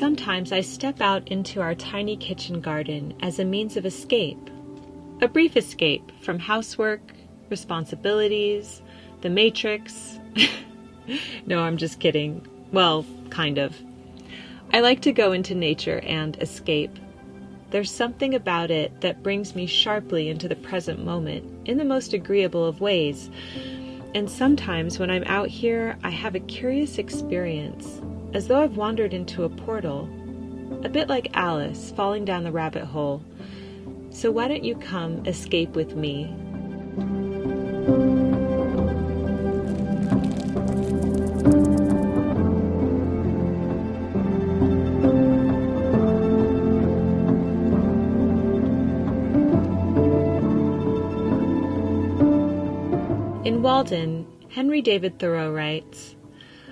sometimes I step out into our tiny kitchen garden as a means of escape. A brief escape from housework, responsibilities, the Matrix. No, I'm just kidding. Well, kind of. I like to go into nature and escape. There's something about it that brings me sharply into the present moment in the most agreeable of ways. And sometimes when I'm out here, I have a curious experience, as though I've wandered into a portal, a bit like Alice falling down the rabbit hole. So why don't you come escape with me? In Walden, Henry David Thoreau writes,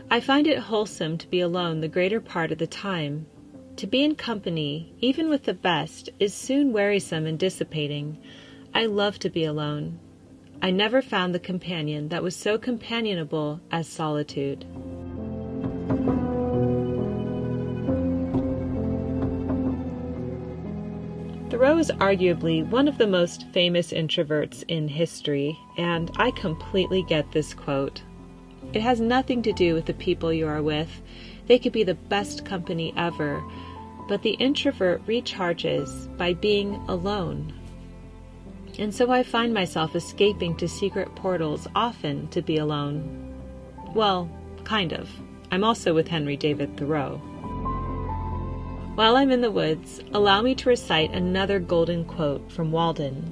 "I find it wholesome to be alone the greater part of the time. To be in company, even with the best, is soon wearisome and dissipating. I love to be alone. I never found the companion that was so companionable as solitude." Thoreau is arguably one of the most famous introverts in history, and I completely get this quote. It has nothing to do with the people you are with. They could be the best company ever, but the introvert recharges by being alone. And so I find myself escaping to secret portals often to be alone. Well, kind of. I'm also with Henry David Thoreau. While I'm in the woods, allow me to recite another golden quote from Walden.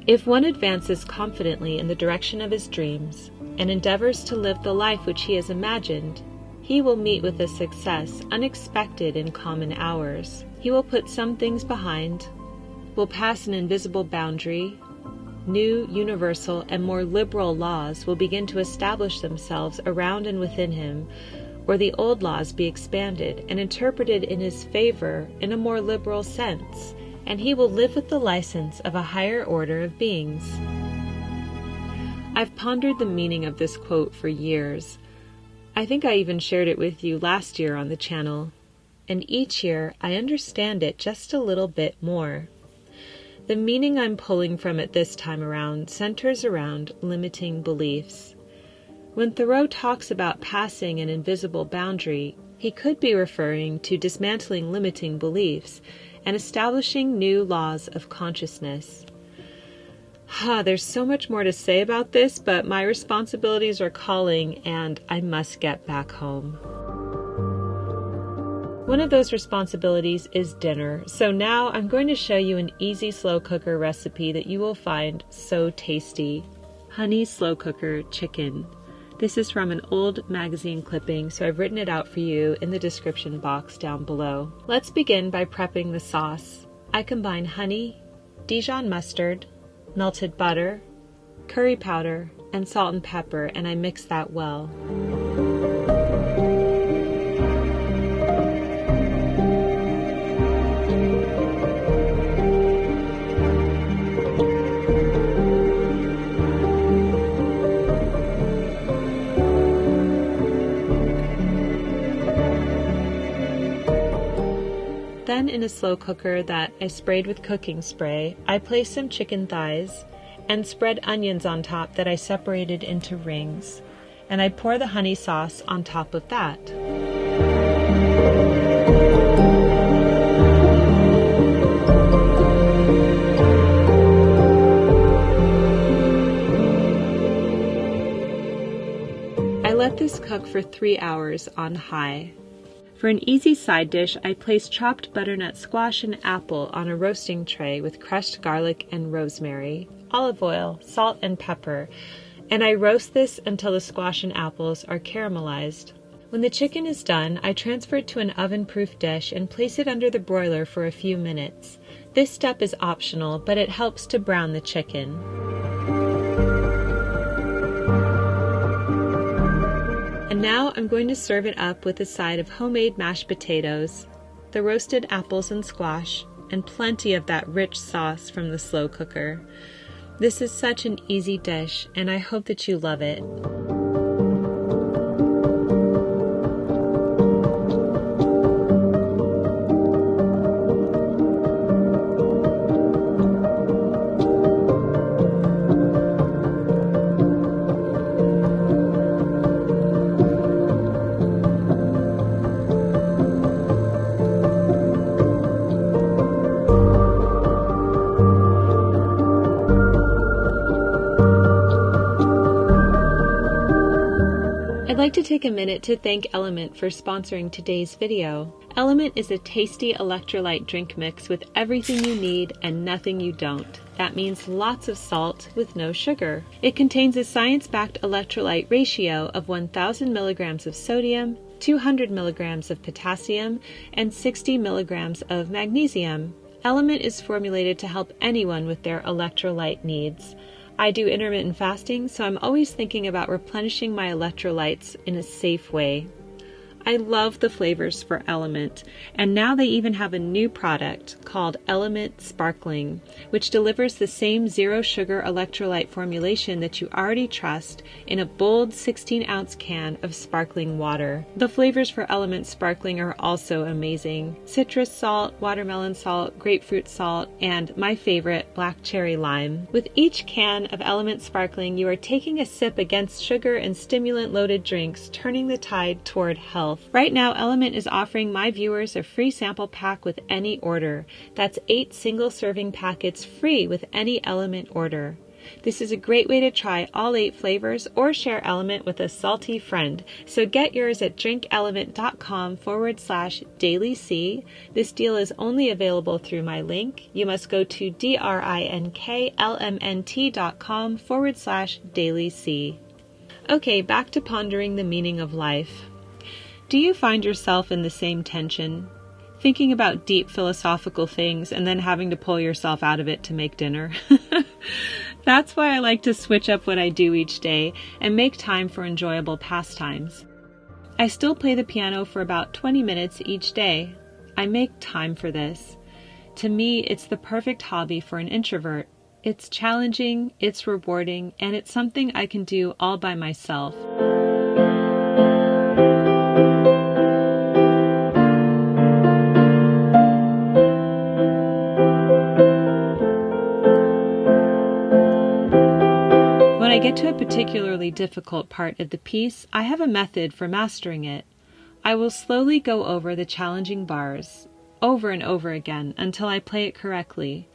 "If one advances confidently in the direction of his dreams, and endeavors to live the life which he has imagined, he will meet with a success unexpected in common hours. He will put some things behind, will pass an invisible boundary, new, universal, and more liberal laws will begin to establish themselves around and within him, or the old laws be expanded and interpreted in his favor in a more liberal sense, and he will live with the license of a higher order of beings." I've pondered the meaning of this quote for years. I think I even shared it with you last year on the channel, and each year I understand it just a little bit more. The meaning I'm pulling from it this time around centers around limiting beliefs. When Thoreau talks about passing an invisible boundary, he could be referring to dismantling limiting beliefs and establishing new laws of consciousness. There's so much more to say about this, but my responsibilities are calling and I must get back home. One of those responsibilities is dinner, so now I'm going to show you an easy slow cooker recipe that you will find so tasty. Honey slow cooker chicken. This is from an old magazine clipping, so I've written it out for you in the description box down below. Let's begin by prepping the sauce. I combine honey, Dijon mustard, melted butter, curry powder, and salt and pepper, and I mix that well. Then in a slow cooker that I sprayed with cooking spray, I place some chicken thighs and spread onions on top that I separated into rings, and I pour the honey sauce on top of that. I let this cook for 3 hours on high. For an easy side dish, I place chopped butternut squash and apple on a roasting tray with crushed garlic and rosemary, olive oil, salt, and pepper, and I roast this until the squash and apples are caramelized. When the chicken is done, I transfer it to an oven-proof dish and place it under the broiler for a few minutes. This step is optional, but it helps to brown the chicken. And now I'm going to serve it up with a side of homemade mashed potatoes, the roasted apples and squash, and plenty of that rich sauce from the slow cooker. This is such an easy dish, and I hope that you love it. I'd like to take a minute to thank LMNT for sponsoring today's video. LMNT is a tasty electrolyte drink mix with everything you need and nothing you don't. That means lots of salt with no sugar. It contains a science-backed electrolyte ratio of 1,000 milligrams of sodium, 200 milligrams of potassium, and 60 milligrams of magnesium. LMNT is formulated to help anyone with their electrolyte needs. I do intermittent fasting, so I'm always thinking about replenishing my electrolytes in a safe way. I love the flavors for LMNT, and now they even have a new product called LMNT Sparkling, which delivers the same zero sugar electrolyte formulation that you already trust in a bold 16-ounce can of sparkling water. The flavors for LMNT Sparkling are also amazing: citrus salt, watermelon salt, grapefruit salt, and my favorite, black cherry lime. With each can of LMNT Sparkling, you are taking a sip against sugar and stimulant-loaded drinks, turning the tide toward health. Right now, LMNT is offering my viewers a free sample pack with any order. That's 8 single-serving packets free with any LMNT order. This is a great way to try all 8 flavors or share LMNT with a salty friend. So get yours at drinklmnt.com/dailyc. This deal is only available through my link. You must go to drinklmnt.com/dailyc. Okay, back to pondering the meaning of life. Do you find yourself in the same tension, thinking about deep philosophical things and then having to pull yourself out of it to make dinner? That's why I like to switch up what I do each day and make time for enjoyable pastimes. I still play the piano for about 20 minutes each day. I make time for this. To me, it's the perfect hobby for an introvert. It's challenging, it's rewarding, and it's something I can do all by myself. When I get to a particularly difficult part of the piece, I have a method for mastering it. I will slowly go over the challenging bars, over and over again, until I play it correctly.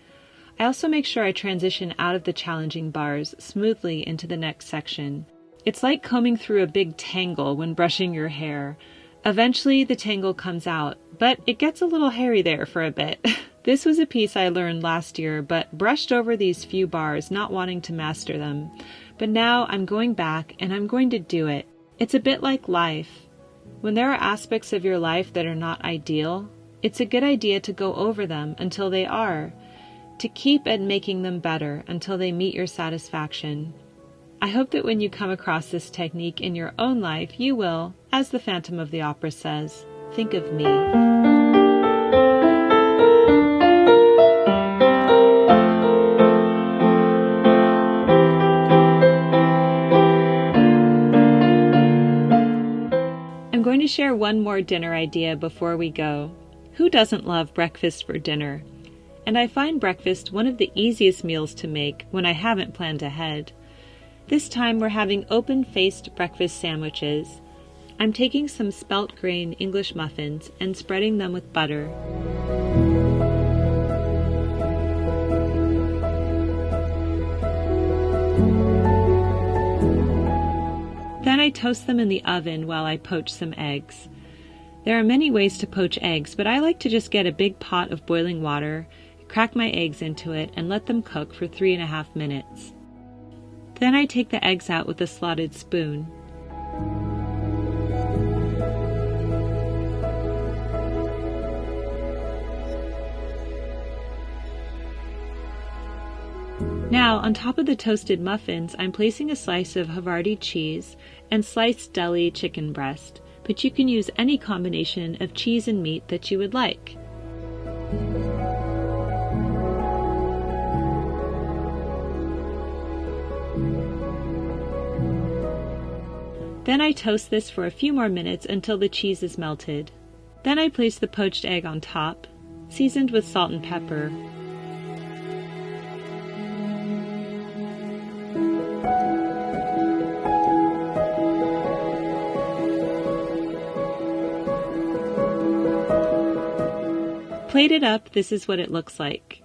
I also make sure I transition out of the challenging bars smoothly into the next section. It's like combing through a big tangle when brushing your hair. Eventually the tangle comes out, but it gets a little hairy there for a bit. This was a piece I learned last year, but brushed over these few bars, not wanting to master them. But now I'm going back and I'm going to do it. It's a bit like life. When there are aspects of your life that are not ideal, it's a good idea to go over them until they are, to keep at making them better until they meet your satisfaction. I hope that when you come across this technique in your own life, you will, as the Phantom of the Opera says, think of me. I'm going to share one more dinner idea before we go. Who doesn't love breakfast for dinner? And I find breakfast one of the easiest meals to make when I haven't planned ahead. This time we're having open-faced breakfast sandwiches. I'm taking some spelt grain English muffins and spreading them with butter. Then I toast them in the oven while I poach some eggs. There are many ways to poach eggs, but I like to just get a big pot of boiling water, crack my eggs into it, and let them cook for 3.5 minutes. Then I take the eggs out with a slotted spoon. Now, on top of the toasted muffins, I'm placing a slice of Havarti cheese and sliced deli chicken breast, but you can use any combination of cheese and meat that you would like. Then I toast this for a few more minutes until the cheese is melted. Then I place the poached egg on top, seasoned with salt and pepper. Plated up, this is what it looks like.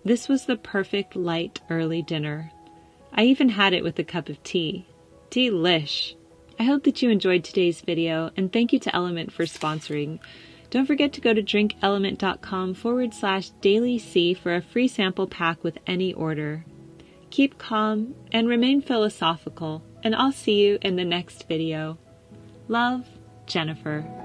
This was the perfect light early dinner. I even had it with a cup of tea. Delish! I I hope that you enjoyed today's video, and thank you to LMNT for sponsoring. Don't forget to go to drinklmnt.com/dailyc for a free sample pack with any order. Keep calm and remain philosophical, and I'll see you in the next video. Love, Jennifer.